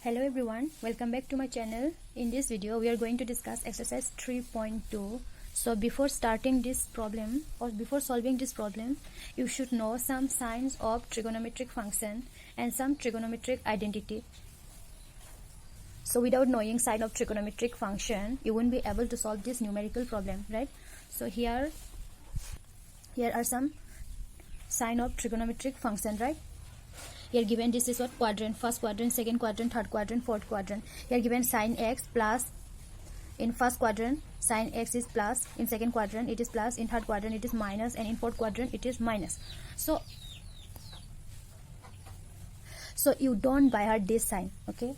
Hello everyone, welcome back to my channel. In this video we are going to discuss exercise 3.2. So before starting this problem or before solving this problem, you should know some signs of trigonometric function and some trigonometric identity. So without knowing sign of trigonometric function, you won't be able to solve this numerical problem, right? So here are some sign of trigonometric function, right? Here given this is what quadrant, first quadrant, second quadrant, third quadrant, fourth quadrant. Here given sin x plus, in first quadrant sin x is plus, in second quadrant it is plus, in third quadrant it is minus, and in fourth quadrant it is minus. So you don't by heart this sign, okay?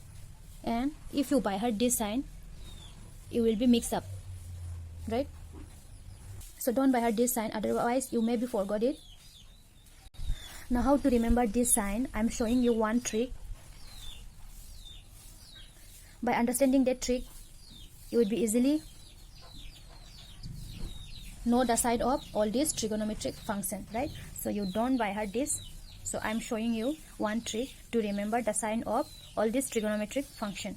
And if you by heart this sign, you will be mixed up, right? So don't by heart this sign, otherwise you may be forgot it. Now how to remember this sign? I am showing you one trick. By understanding that trick, you would be easily know the side of all these trigonometric function, right? So you don't by heart this. So I am showing you one trick to remember the sign of all these trigonometric function.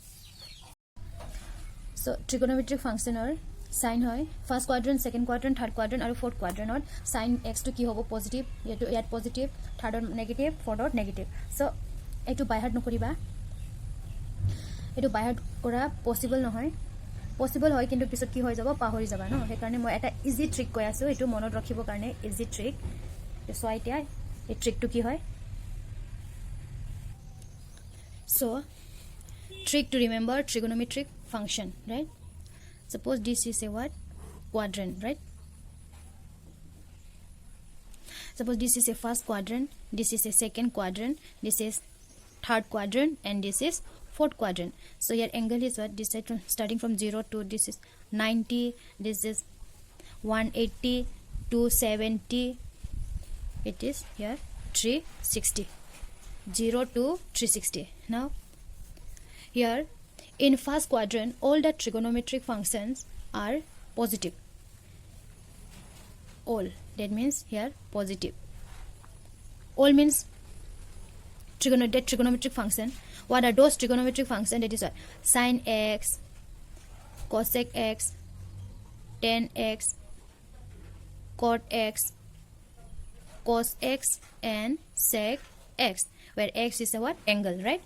So trigonometric function or sign hoy first quadrant, second quadrant, third quadrant and fourth quadrant or sin x to ki hobo positive, yet positive, third or negative, fourth or negative. So etu by heart nokoriba, etu by heart kora possible nohoy, possible hoy kintu pisot ki hoy jabo pahori jaba no, he karone moi eta easy trick koi asu, etu monot rakhibo karone easy trick. So etia ei trick to ki hoy, so trick to remember trigonometric function, right? Suppose this is a what? Quadrant, right? Suppose this is a first quadrant, this is a second quadrant, this is third quadrant, and this is fourth quadrant. So your angle is what? This is starting from 0 to this is 90, this is 180, 270, it is here 360, 0 to 360. Now here in first quadrant, all the trigonometric functions are positive. All, that means here positive. All means trigonometric function. What are those trigonometric functions? That is what? Sin x, cosec x, tan x, cot x, cos x, and sec x, where x is a what? Angle, right?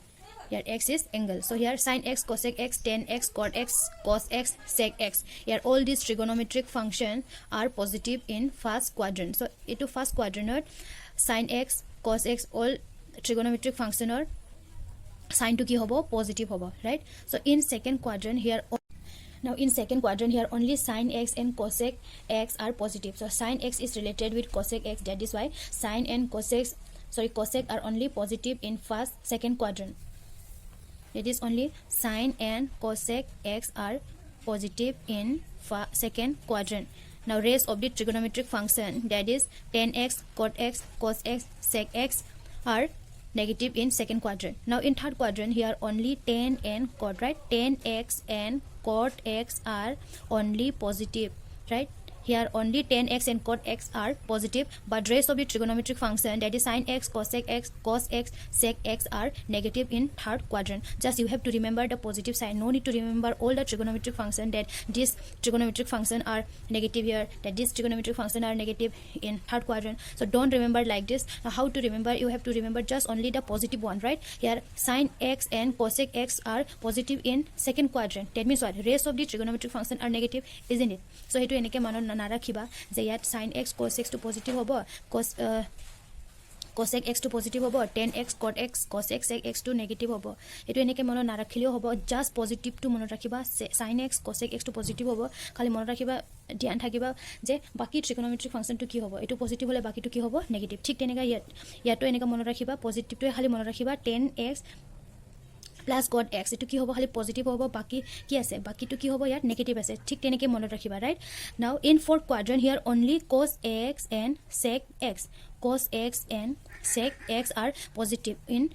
Here x is angle. So here sin x, cosec x, tan x, cot x, cos x, sec x. Here all these trigonometric functions are positive in first quadrant. So into first quadrant, sin x, cos x, all trigonometric function are sin to ki hobo positive hobo, right? So in second quadrant here, now in second quadrant here only sin x and cosec x are positive. So sin x is related with cosec x. That is why sin and cosec are only positive in second quadrant. It is only sin and cosec x are positive in second quadrant. Now rest of the trigonometric function, that is tan x, cot x, cos x, sec x are negative in second quadrant. Now in third quadrant here only tan and cot, right? Tan x and cot x are only positive, right? Here only tan x and cot x are positive, but rest of the trigonometric function, that is sin x, cosec x, cos x, sec x are negative in third quadrant. Just you have to remember the positive sign. No need to remember all the trigonometric function that this trigonometric function are negative here, that this trigonometric function are negative in third quadrant. So don't remember like this. Now how to remember? You have to remember just only the positive one, right? Here sin x and cosec x are positive in second quadrant. That means what? Rest of the trigonometric function are negative, isn't it? So hetu eneke manon narakhiba je yat sin x cos x to positive hobo, cosec x to positive hobo, tan x cot x cos x sec x to negative hobo. Etu eneke mono narakhileo hobo, just positive to mono rakhiba, sin x cosec x to positive hobo. Khali mono rakhiba, dhyan thakiba je baki trigonometric function to ki hobo, etu positive hole baki to ki hobo negative. Thik teneka yato eneka mono rakhiba, positive to khali mono rakhiba tan x plus cot x, etu ki hobo khali positive hobo, baki ki ase, baki to ki hobo yat negative ase. Thik teneke monot rakhiba, right? Now in fourth quadrant here only cos x and sec x, cos x and sec x are positive in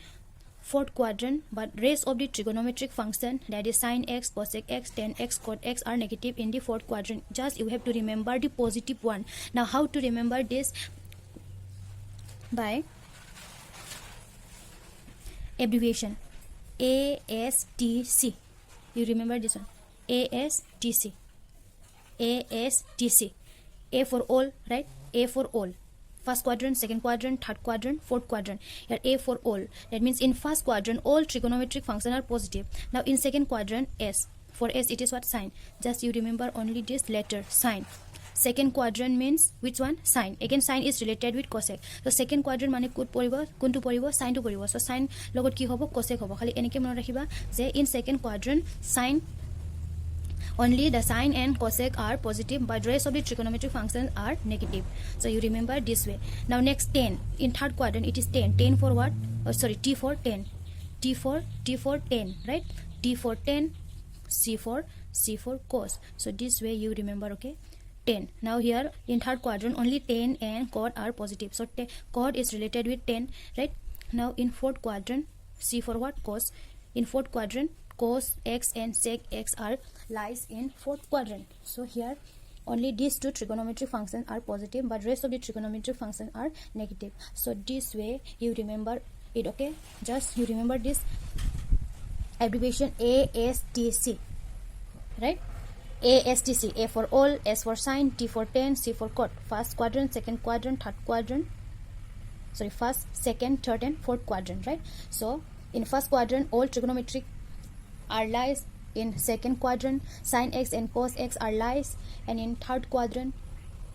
fourth quadrant, but rest of the trigonometric function, that is sin x, cosec x, tan x, cot x are negative in the fourth quadrant. Just you have to remember the positive one. Now how to remember this? By abbreviation. ASTC. You remember this one. ASTC. ASTC. A for all, right? A for all. First quadrant, second quadrant, third quadrant, fourth quadrant. Here A for all. That means in first quadrant all trigonometric functions are positive. Now in second quadrant S. For S it is what? Sine. Just you remember only this letter, sine. Second quadrant means which one? Sine. Again sine is related with cosec. So second quadrant mane kut poribo, kuntu poribo, sine to poribo. So sine logot ki hobo? Cosec hobo. Khali enike mone rakhiba je in second quadrant sine only the sine and cosec are positive, but rest of the trigonometric functions are negative. So you remember this way. Now next 10. In third quadrant it is 10. 10 for what? Oh, sorry, T for 10. T for 10, right? T for 10, C for cos. So this way you remember, okay? 10. Now here in third quadrant only 10 and cot are positive. So cot is related with 10, right? Now in fourth quadrant, C for what? Cos. In fourth quadrant, cos x and sec x are lies in fourth quadrant. So here only these two trigonometric functions are positive, but rest of the trigonometric functions are negative. So this way you remember it, okay? Just you remember this abbreviation ASTC, right? ASTC. A for all, S for sine, T for 10, C for cot. First quadrant, second quadrant, third quadrant. Sorry, first, second, third and fourth quadrant, right? So in first quadrant all trigonometric are lies. In second quadrant sine x and cos x are lies, and in third quadrant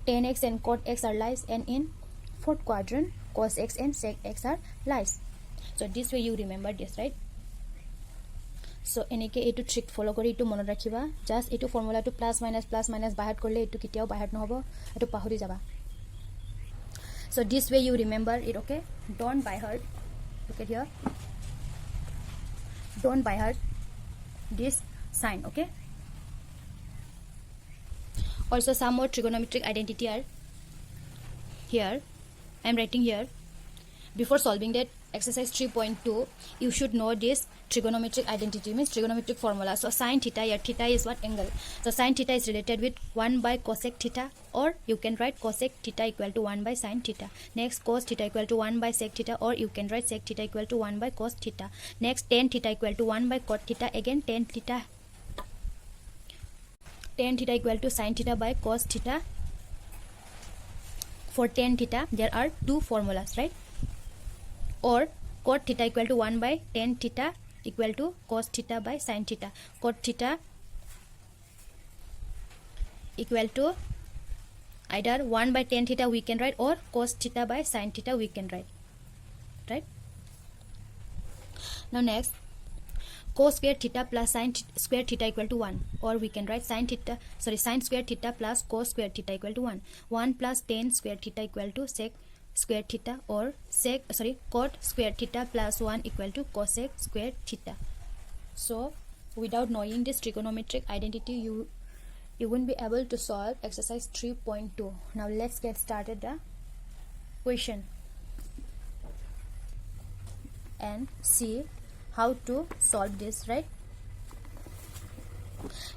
tan x and cot x are lies, and in fourth quadrant cos x and sec x are lies. So this way you remember this, right? So enike etu trick follow kori etu monot rakhiba. Just etu formula to plus minus bahar korle etu kitiao bahar nohobo, etu pahori jaba. So this way you remember it, okay? Don't by heart. Look at here. Don't by heart this sign, okay? Also some more trigonometric identity are here. I am writing here. Before solving that exercise 3.2, you should know this trigonometric identity, means trigonometric formula. So sin theta, here theta is what? Angle. So sin theta is related with 1 by cosec theta, or you can write cosec theta equal to 1 by sin theta. Next cos theta equal to 1 by sec theta, or you can write sec theta equal to 1 by cos theta. Next tan theta equal to 1 by cot theta. Again tan theta equal to sin theta by cos theta. For tan theta there are two formulas, right? Or cot theta equal to 1 by tan theta equal to cos theta by sin theta. Cot theta equal to either 1 by tan theta we can write, or cos theta by sin theta we can write, right? Now next, cos square theta plus sin square theta equal to 1, or we can write sin square theta plus cos square theta equal to 1. 1 plus tan square theta equal to sec square theta, or cot square theta plus 1 equal to cosec square theta. So without knowing this trigonometric identity, you won't be able to solve exercise 3.2. Now let's get started the question and see how to solve this, right?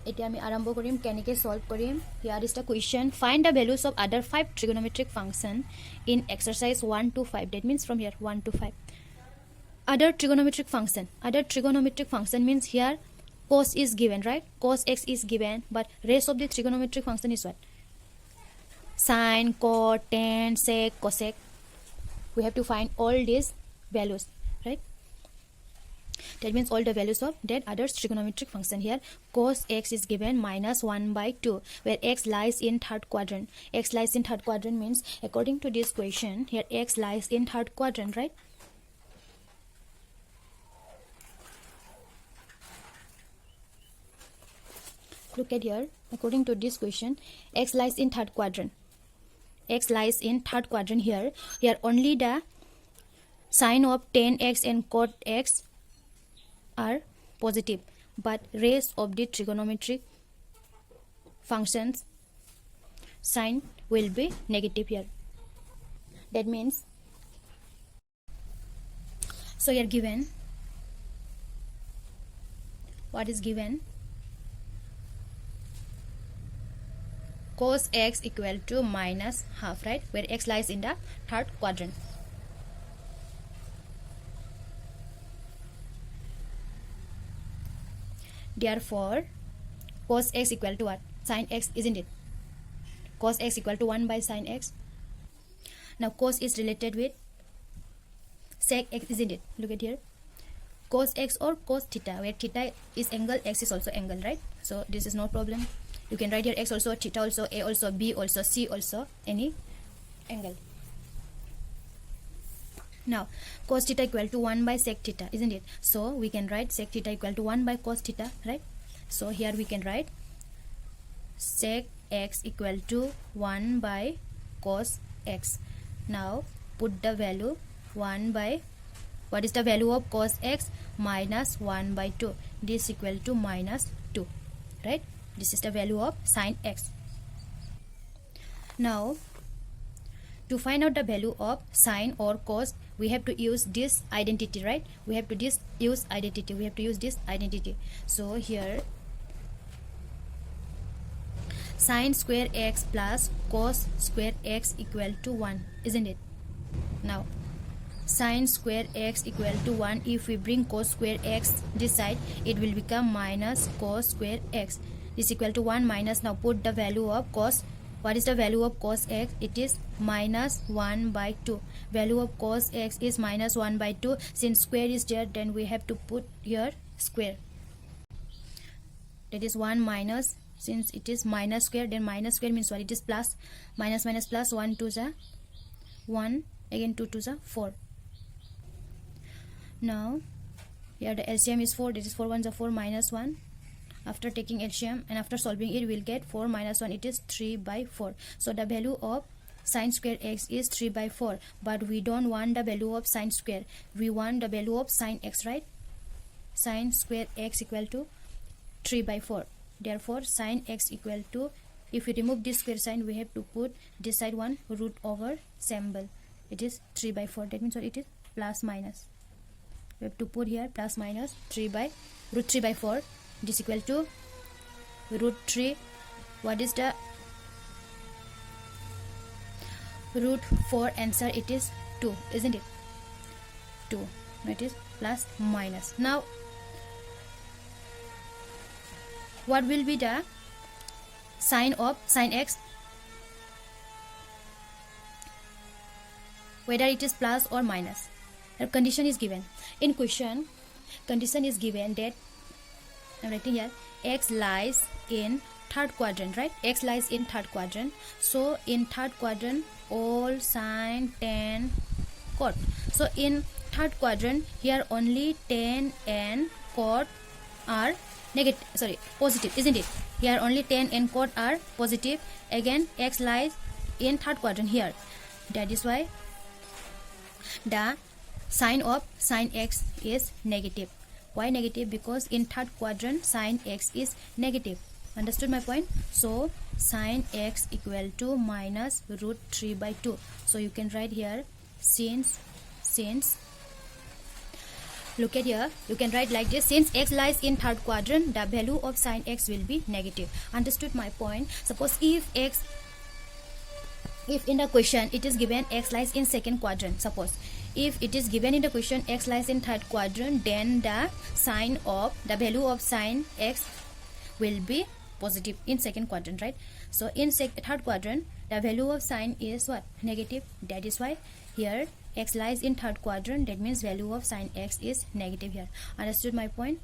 Eti ami arambo korim kenike solve korim. Here is the question. Find the values of other 5 trigonometric function in exercise 1 to 5. That means from here 1 to 5. Other trigonometric function. Other trigonometric function means here cos is given, right? Cos x is given, but rest of the trigonometric function is what? Sine, cot, tan, sec, cosec. We have to find all these values, right? That means all the values of that other trigonometric function. Here cos x is given minus 1 by 2, where x lies in third quadrant. X lies in third quadrant means according to this question here x lies in third quadrant, right? Look at here, according to this question x lies in third quadrant. X lies in third quadrant. Here only the sine of tan x and cot x are positive, but rest of the trigonometric functions sign will be negative here. That means, so here given, what is given? Cos x equal to minus half, right? Where x lies in the third quadrant. Therefore, cos x equal to what? Sin x, isn't it? Cos x equal to 1 by sin x. Now cos is related with sec x, isn't it? Look at here. Cos x or cos theta, where theta is angle, x is also angle, right? So this is no problem. You can write here x also, theta also, a also, b also, c also, any angle. Now cos theta equal to 1 by sec theta, isn't it? So we can write sec theta equal to 1 by cos theta, right? So here we can write sec x equal to 1 by cos x. Now put the value 1 by, what is the value of cos x? Minus 1 by 2. This equal to minus 2, right? This is the value of sin x. Now to find out the value of sine or cos, we have to use this identity, right? We have to use identity. We have to use this identity. So here sine square x plus cos square x equal to 1, isn't it? Now sine square x equal to 1. If we bring cos square x this side, it will become minus cos square x. Is equal to 1 minus. Now put the value of cos. What is the value of cos x? It is minus 1 by 2. Value of cos x is minus 1 by 2. Since square is there, then we have to put here square. That is 1 minus. Since it is minus square, then minus square means what? It is plus. Minus minus plus. 1 2 is 1. Again 2 2 is 4. Now here the LCM is 4. This is 4 1 is 4 minus 1. After taking LCM and after solving it, we'll get 4 minus 1. It is 3 by 4. So the value of sine square x is 3 by 4. But we don't want the value of sine square. We want the value of sine x, right? Sine square x equal to 3 by 4. Therefore, sine x equal to, if we remove this square sign, we have to put this side 1 root over symbol. It is 3 by 4. That means what it is? Plus minus. We have to put here plus minus 3 by root 3 by 4. This equal to root 3. What is the root 4 answer? It is 2, isn't it? 2. It is plus minus. Now what will be the sign of sin x? Whether it is plus or minus. The condition is given. In question, condition is given that I'm writing here x lies in third quadrant, right? X lies in third quadrant. So in third quadrant, all sine, tan, cot. So in third quadrant, here only tan and cot are negative, sorry, positive, isn't it? Here only tan and cot are positive. Again, x lies in third quadrant here. That is why the sign of sin x is negative. Why negative? Because in third quadrant sin x is negative. Understood my point? So sin x equal to minus root 3 by 2. So you can write here since look at here, you can write like this: since x lies in third quadrant, the value of sin x will be negative. Understood my point? Suppose if in the question it is given x lies in second quadrant, suppose if it is given in the question x lies in third quadrant, then the value of sin x will be positive in second quadrant, right? So in third quadrant, the value of sin is what? Negative. That is why here x lies in third quadrant. That means value of sin x is negative here. Understood my point?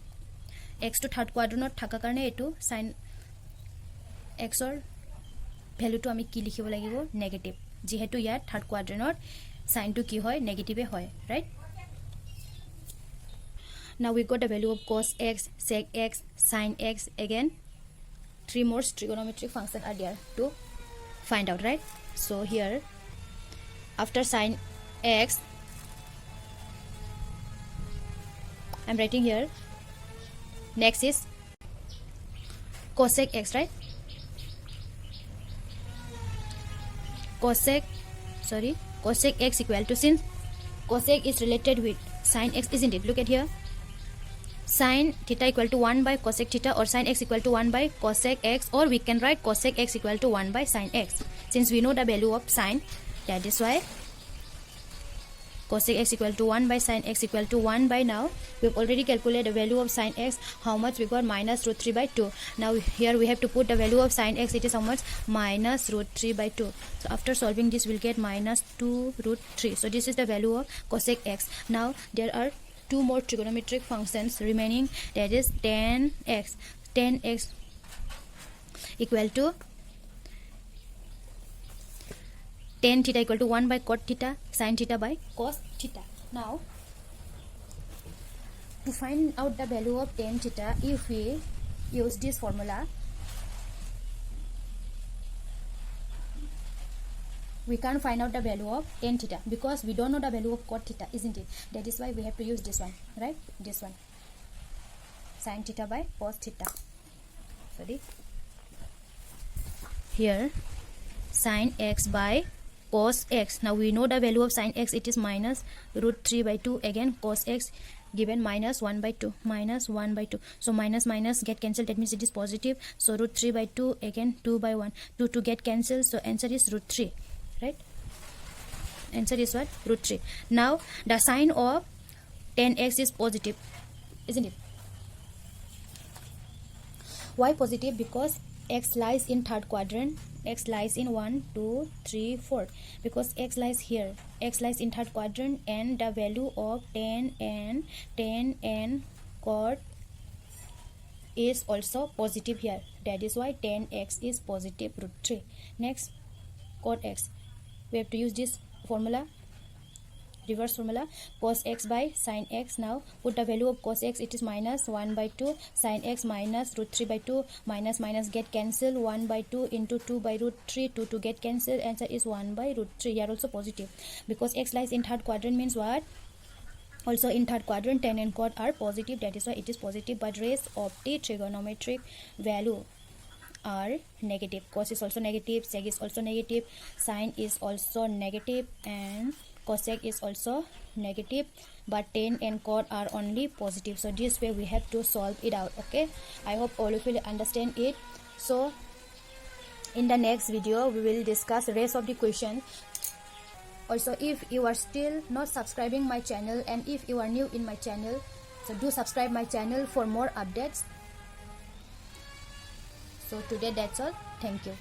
X to third quadrant thaka karone etu sin x or value to ami ki likhibo lagibo? Negative. Jihetu here third quadrant sin to ki hoy? Negative hoy, right? Now we got the value of cos x, sec x, sin x. Again 3 more trigonometric functions are there to find out, right? So here after sin x, I'm writing here next is cosec x, right? Cosec x equal to, since cosec is related with sin x, isn't it? Look at here, sin theta equal to 1 by cosec theta, or sin x equal to 1 by cosec x, or we can write cosec x equal to 1 by sin x. Since we know the value of sin, that is why cosec x equal to 1 by sin x equal to 1 by, now we've already calculated the value of sin x. How much we got? Minus root 3 by 2. Now here we have to put the value of sin x. It is how much? Minus root 3 by 2. So after solving this, we'll get minus 2 root 3. So this is the value of cosec x. Now there are two more trigonometric functions remaining, that is tan x. Tan x equal to tan theta equal to 1 by cot theta, sin theta by cos theta. Now to find out the value of tan theta, if we use this formula, we can't find out the value of tan theta because we don't know the value of cot theta, isn't it? That is why we have to use this one, right? This one, sin theta by cos theta. Sorry, here sin x by cos x. Now we know the value of sin x, it is minus root 3 by 2. Again cos x given minus 1 by 2, minus 1 by 2. So minus minus get cancelled, that means it is positive. So root 3 by 2, again 2 by 1. 2 to get cancelled, so answer is root 3, right? Answer is what? Root 3. Now the sign of tan x is positive, isn't it? Why positive? Because x lies in third quadrant. X lies in 1, 2, 3, 4. Because x lies here, x lies in third quadrant, and the value of tan and cot is also positive here. That is why tan x is positive root 3. Next, cot x. We have to use this formula, reverse formula, cos x by sin x. Now put the value of cos x, it is minus 1 by 2, sin x minus root 3 by 2, minus minus get cancelled, 1 by 2 into 2 by root 3, 2 to get cancelled, answer is 1 by root 3. Here also positive because x lies in third quadrant means what? Also in third quadrant tan and cot are positive, that is why it is positive. But rest of the trigonometric value are negative. Cos is also negative, sec is also negative, sin is also negative, and cosec is also negative, but tan and cot are only positive. So this way we have to solve it out. Okay, I hope all of you understand it. So in the next video we will discuss the rest of the question. Also, if you are still not subscribing my channel, and if you are new in my channel, so do subscribe my channel for more updates. So today that's all. Thank you.